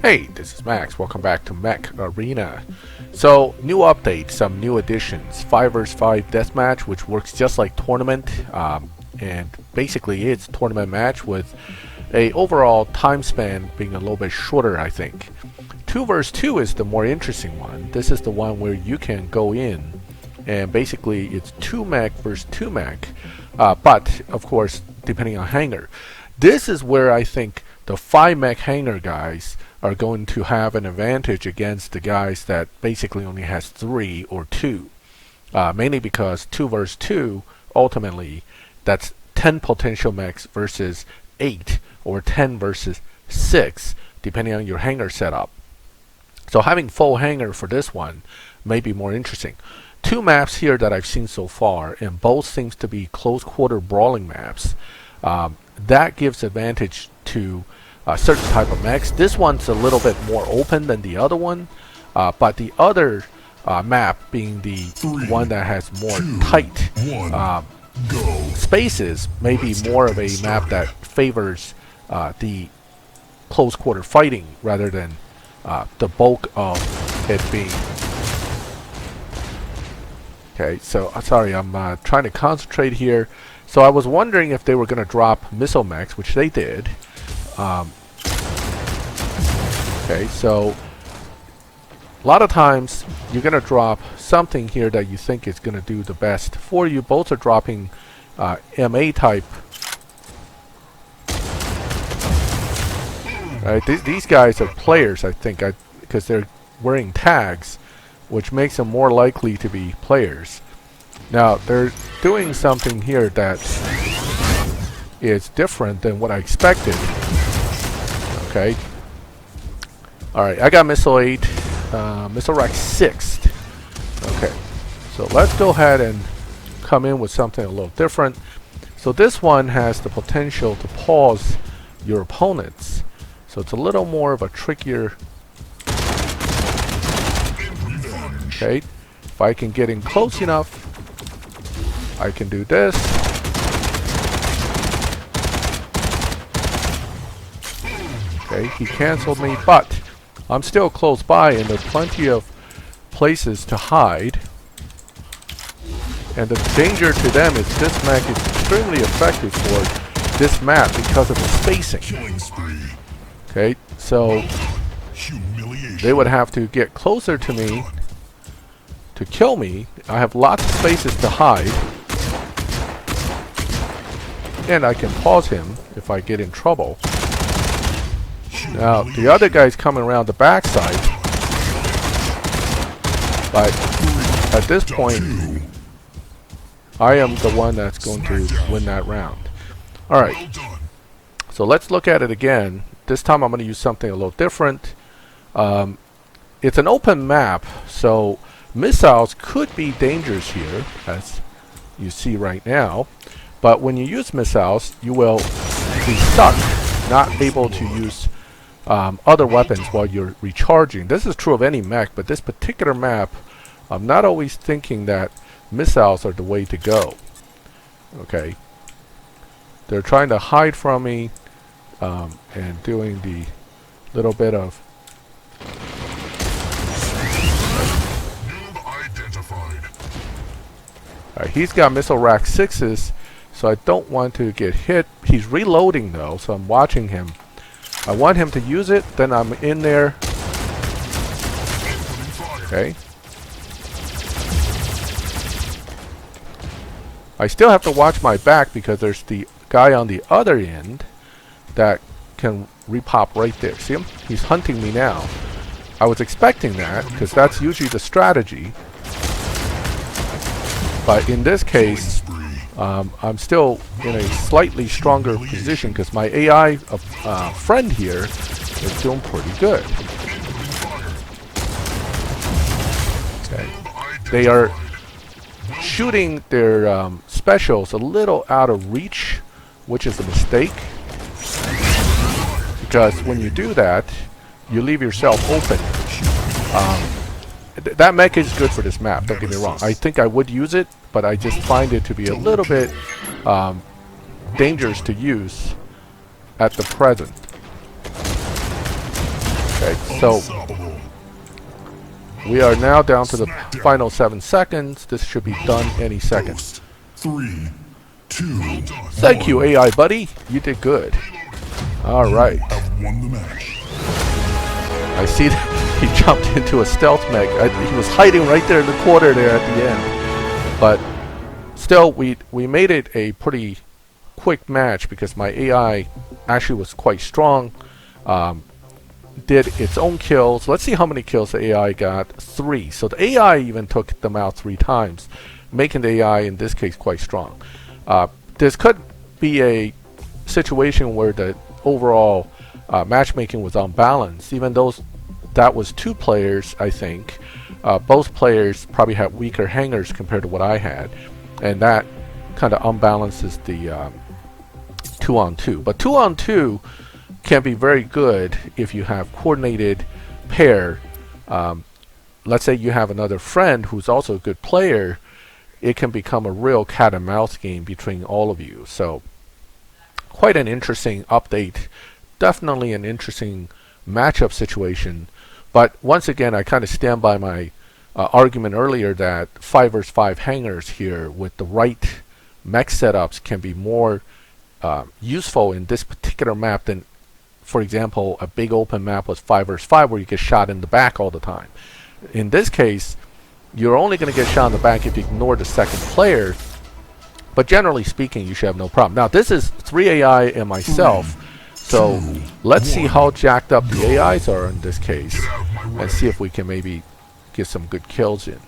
Hey, this is Max. Welcome back to Mech Arena. So, new update, some new additions. 5 vs 5 deathmatch, which works just like tournament, and basically it's tournament match with a overall time span being a little bit shorter, I think. 2 vs 2 is the more interesting one. This is the one where you can go in, and basically it's 2 mech versus 2 mech, but of course depending on hanger. This is where I think the 5 mech hanger guys are going to have an advantage against the guys that basically only has 3 or 2. Mainly because 2 vs 2, ultimately, that's 10 potential mechs versus 8 or 10 versus 6, depending on your hanger setup. So having full hanger for this one may be more interesting. 2 maps here that I've seen so far, and both seems to be close quarter brawling maps. That gives advantage to certain type of mechs. This one's a little bit more open than the other one, but the other map being the one that has more tight spaces may be more of a map that favors the close quarter fighting rather than the bulk of it being. Okay, so sorry, I'm trying to concentrate here. So I was wondering if they were going to drop missile mechs, which they did. Okay, so a lot of times you're going to drop something here that you think is going to do the best for you. Both are dropping MA type. Right, these guys are players, I think, because they're wearing tags, which makes them more likely to be players. Now, they're doing something here that is different than what I expected. Okay. Alright, I got Missile 8, Missile Rack 6. Okay, so let's go ahead and come in with something a little different. So this one has the potential to pause your opponents. So it's a little more of a trickier. Okay, if I can get in close enough, I can do this. Okay, he canceled me, but I'm still close by and there's plenty of places to hide. And the danger to them is this mech is extremely effective for this map because of the spacing. Okay, so they would have to get closer to me to kill me. I have lots of spaces to hide. And I can pause him if I get in trouble. Now, the other guy's coming around the backside. But at this point, I am the one that's going to win that round. Alright, so let's look at it again. This time I'm going to use something a little different. It's an open map, so missiles could be dangerous here, as you see right now. But when you use missiles, you will be stuck, not able to use other weapons while you're recharging. This is true of any mech, but this particular map, I'm not always thinking that missiles are the way to go. Okay. They're trying to hide from me and doing the little bit of... he's got missile rack 6s, so I don't want to get hit. He's reloading though, so I'm watching him. I want him to use it, then I'm in there. Okay. I still have to watch my back because there's the guy on the other end that can repop right there. See him? He's hunting me now. I was expecting that because that's usually the strategy. But in this case, I'm still in a slightly stronger position because my AI friend here is doing pretty good. Okay. They are shooting their specials a little out of reach, which is a mistake. Because when you do that, you leave yourself open. That mech is good for this map, don't get me wrong. I think I would use it, but I just find it to be a little bit dangerous to use at the present. Okay, so we are now down to the final 7 seconds. This should be done any second. 3, 2, Thank you, AI buddy. You did good. Alright. have won the match. I see that he jumped into a stealth mech. He was hiding right there in the corner there at the end. But still, we made it a pretty quick match because my AI actually was quite strong. Did its own kills. Let's see how many kills the AI got. 3. So the AI even took them out 3 times, making the AI in this case quite strong. This could be a situation where the overall matchmaking was unbalanced, even though that was 2 players. I think both players probably had weaker hangers compared to what I had, and that kind of unbalances the 2-on-2. But 2-on-2 can be very good if you have coordinated pair. Let's say you have another friend who's also a good player. It can become a real cat and mouse game between all of you. So quite an interesting update. Definitely an interesting matchup situation. But once again, I kind of stand by my argument earlier that 5 vs 5 hangers here with the right mech setups can be more useful in this particular map than, for example, a big open map with 5 vs 5 where you get shot in the back all the time. In this case, you're only going to get shot in the back if you ignore the second player, but generally speaking, you should have no problem. Now, this is 3 AI and myself, so let's see how jacked up the AIs are in this case, and see if we can maybe get some good kills in.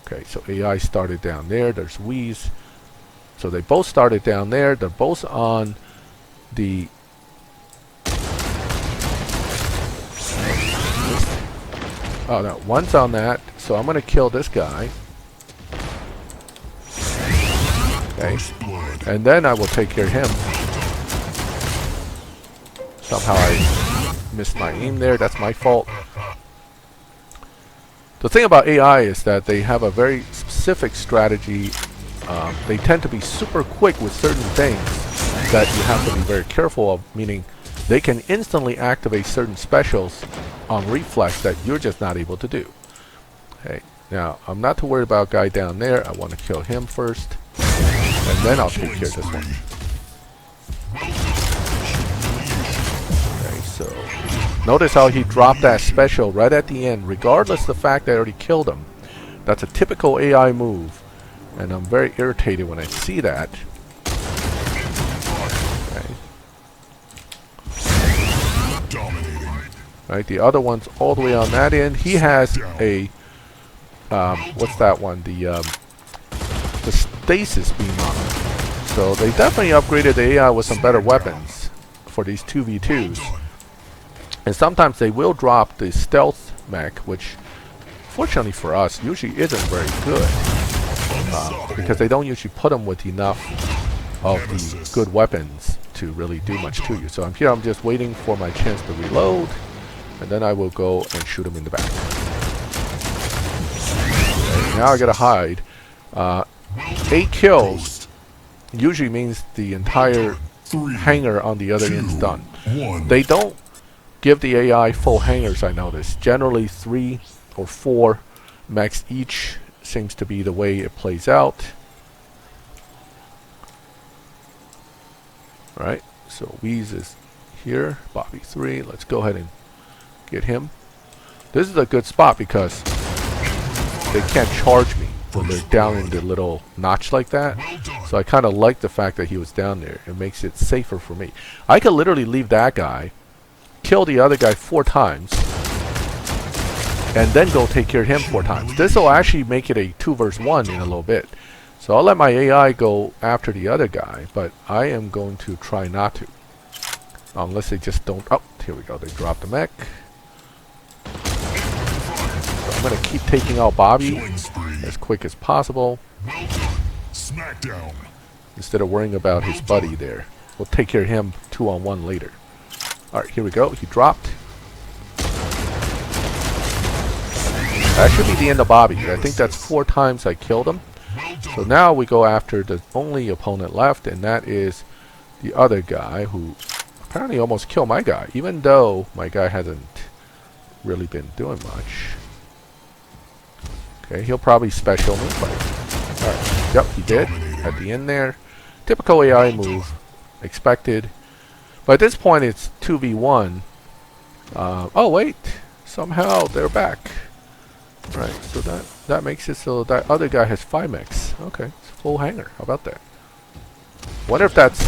Okay, so AI started down there. There's Wheeze. So they both started down there. They're both on the... Oh no, one's on that. So I'm going to kill this guy. Okay. And then I will take care of him. Somehow I missed my aim there. That's my fault. The thing about AI is that they have a very specific strategy. They tend to be super quick with certain things that you have to be very careful of, meaning they can instantly activate certain specials on reflex that you're just not able to do. Okay, now I'm not too worried about guy down there. I want to kill him first, and then I'll take care of this one. Okay, so notice how he dropped that special right at the end, regardless of the fact that I already killed him. That's a typical AI move, and I'm very irritated when I see that. Right, the other one's all the way on that end. He has a what's that one? The stasis beam on him. So they definitely upgraded the AI with some better weapons for these 2v2s. And sometimes they will drop the stealth mech, which fortunately for us usually isn't very good, because they don't usually put them with enough of the good weapons to really do much to you. So I'm here, I'm just waiting for my chance to reload, and then I will go and shoot him in the back. Okay, now I gotta hide. 8 kills usually means the entire hanger on the other end's done. They don't give the AI full hangers, I noticed. Generally 3 or 4 mechs each seems to be the way it plays out. Right, so Wheeze is here, Bobby 3. Let's go ahead and get him. This is a good spot because they can't charge me when they're down in the little notch like that. So I kind of like the fact that he was down there. It makes it safer for me. I could literally leave that guy, kill the other guy 4 times, and then go take care of him 4 times. This will actually make it a 2 vs 1 in a little bit. So I'll let my AI go after the other guy, but I am going to try not to. Unless they just don't... Oh, here we go. They dropped the mech. So I'm going to keep taking out Bobby as quick as possible, instead of worrying about his buddy there. We'll take care of him 2-on-1 later. Alright, here we go. He dropped. That should be the end of Bobby. I think that's 4 times I killed him. So now we go after the only opponent left, and that is the other guy who apparently almost killed my guy, even though my guy hasn't really been doing much. Okay, he'll probably special me, but alright. Yep, he did at the end there. Typical AI move, expected. But at this point, it's 2v1. Oh wait, somehow they're back. Right, so that makes it so that other guy has 5 mechs. Okay, it's a full hanger. How about that? Wonder if that's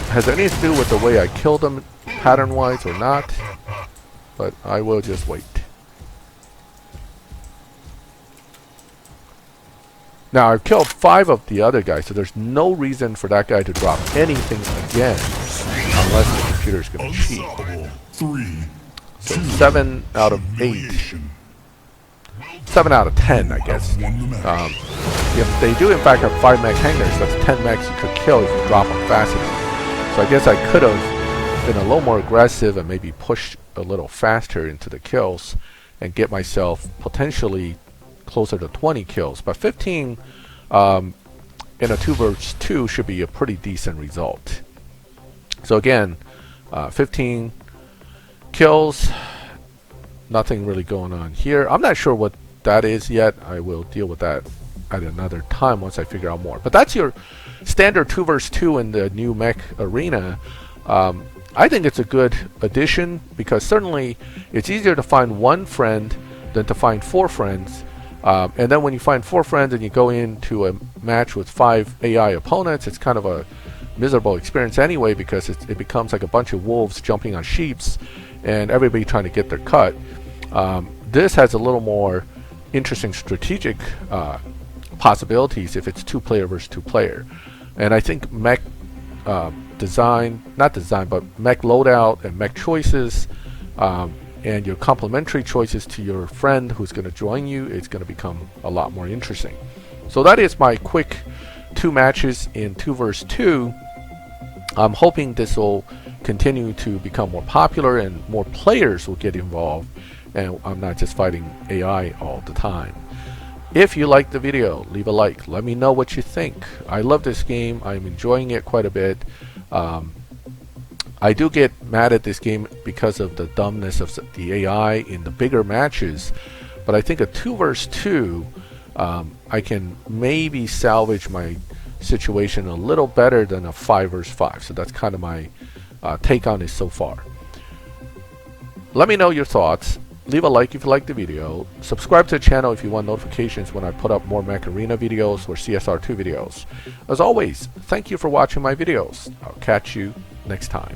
has anything to do with the way I killed them pattern-wise or not. But I will just wait. Now I've killed 5 of the other guys, so there's no reason for that guy to drop anything again, unless the computer's going to cheat. So 7 out of 8. 7 out of 10, I guess. If they do in fact have 5 mech hangers, that's 10 mechs you could kill if you drop them fast enough. So I guess I could have been a little more aggressive and maybe pushed a little faster into the kills and get myself potentially closer to 20 kills. But 15 in a 2 versus 2 should be a pretty decent result. So again, 15 kills. Nothing really going on here. I'm not sure what that is yet. I will deal with that at another time once I figure out more. But that's your standard 2 versus 2 in the new Mech Arena. I think it's a good addition because certainly it's easier to find 1 friend than to find 4 friends. And then when you find 4 friends and you go into a match with 5 AI opponents, it's kind of a miserable experience anyway because it becomes like a bunch of wolves jumping on sheeps and everybody trying to get their cut. This has a little more interesting strategic possibilities if it's 2-player versus 2-player. And I think mech not design, but mech loadout and mech choices and your complementary choices to your friend who's going to join you is going to become a lot more interesting. So that is my quick 2 matches in 2 versus 2. I'm hoping this will continue to become more popular and more players will get involved and I'm not just fighting AI all the time. If you liked the video, leave a like. Let me know what you think. I love this game. I'm enjoying it quite a bit. I do get mad at this game because of the dumbness of the AI in the bigger matches, but I think a 2 versus 2 I can maybe salvage my situation a little better than a 5 versus 5. So that's kind of my take on this so far. Let me know your thoughts. Leave a like if you like the video. Subscribe to the channel if you want notifications when I put up more Mech Arena videos or CSR2 videos. As always, thank you for watching my videos. I'll catch you next time.